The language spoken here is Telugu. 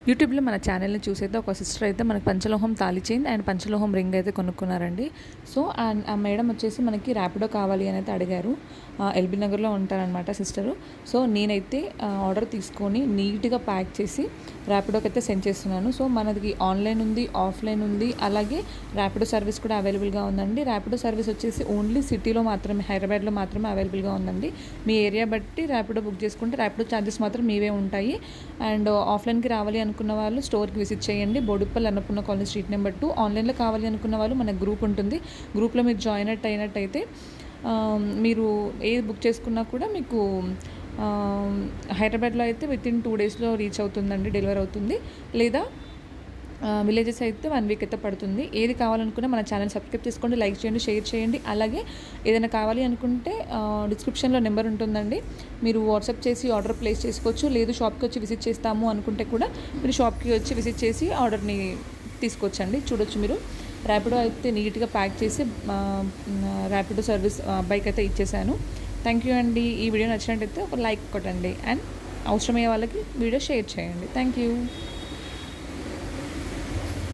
యూట్యూబ్లో మన ఛానల్ని చూసైతే ఒక సిస్టర్ అయితే మనకి పంచలోహం తాళి చైన్ అండ్ పంచలోహం రింగ్ అయితే కొనుక్కున్నారండి. సో అండ్ ఆ మేడం వచ్చేసి మనకి ర్యాపిడో కావాలి అని అయితే అడిగారు. ఎల్బీ నగర్లో ఉంటారనమాట సిస్టరు. సో నేనైతే ఆర్డర్ తీసుకొని నీట్గా ప్యాక్ చేసి ర్యాపిడోకి అయితే సెండ్ చేస్తున్నాను. సో మనకి ఆన్లైన్ ఉంది, ఆఫ్లైన్ ఉంది, అలాగే ర్యాపిడో సర్వీస్ కూడా అవైలబుల్గా ఉందండి. ర్యాపిడో సర్వీస్ వచ్చేసి ఓన్లీ సిటీలో మాత్రమే, హైదరాబాద్లో మాత్రమే అవైలబుల్గా ఉందండి. మీ ఏరియా బట్టి ర్యాపిడో బుక్ చేసుకుంటే ర్యాపిడో ఛార్జెస్ మాత్రం మీవే ఉంటాయి. అండ్ ఆఫ్లైన్కి రావాలి అనుకున్న వాళ్ళు స్టోర్కి విజిట్ చేయండి. Boduppal Annapurna colony street number 2. ఆన్లైన్లో కావాలి అనుకున్న వాళ్ళు మన గ్రూప్ ఉంటుంది. గ్రూప్లో మీరు జాయిన్ అయినట్టయితే మీరు ఏది బుక్ చేసుకున్నా కూడా మీకు హైదరాబాద్లో అయితే వితిన్ 2 డేస్లో రీచ్ అవుతుందండి, డెలివరీ అవుతుంది. లేదా విలేజెస్ అయితే 1 వీక్ అయితే పడుతుంది. ఏది కావాలనుకున్నా మన ఛానల్ సబ్స్క్రైబ్ చేసుకోండి, లైక్ చేయండి, షేర్ చేయండి. అలాగే ఏదైనా కావాలి అనుకుంటే డిస్క్రిప్షన్లో నెంబర్ ఉంటుందండి. మీరు వాట్సాప్ చేసి ఆర్డర్ ప్లేస్ చేసుకోవచ్చు. లేదు షాప్కి వచ్చి విజిట్ చేస్తాము అనుకుంటే కూడా మీరు షాప్కి వచ్చి విజిట్ చేసి ఆర్డర్ని తీసుకోవచ్చండి. చూడొచ్చు మీరు. ర్యాపిడో అయితే నీట్గా ప్యాక్ చేసి ర్యాపిడో సర్వీస్ అబ్బాయికి అయితే ఇచ్చేసాను. థ్యాంక్ యూ అండి. ఈ వీడియో నచ్చినట్టయితే ఒక లైక్ కొట్టండి అండ్ అవసరమయ్యే వాళ్ళకి వీడియో షేర్ చేయండి. Thank you.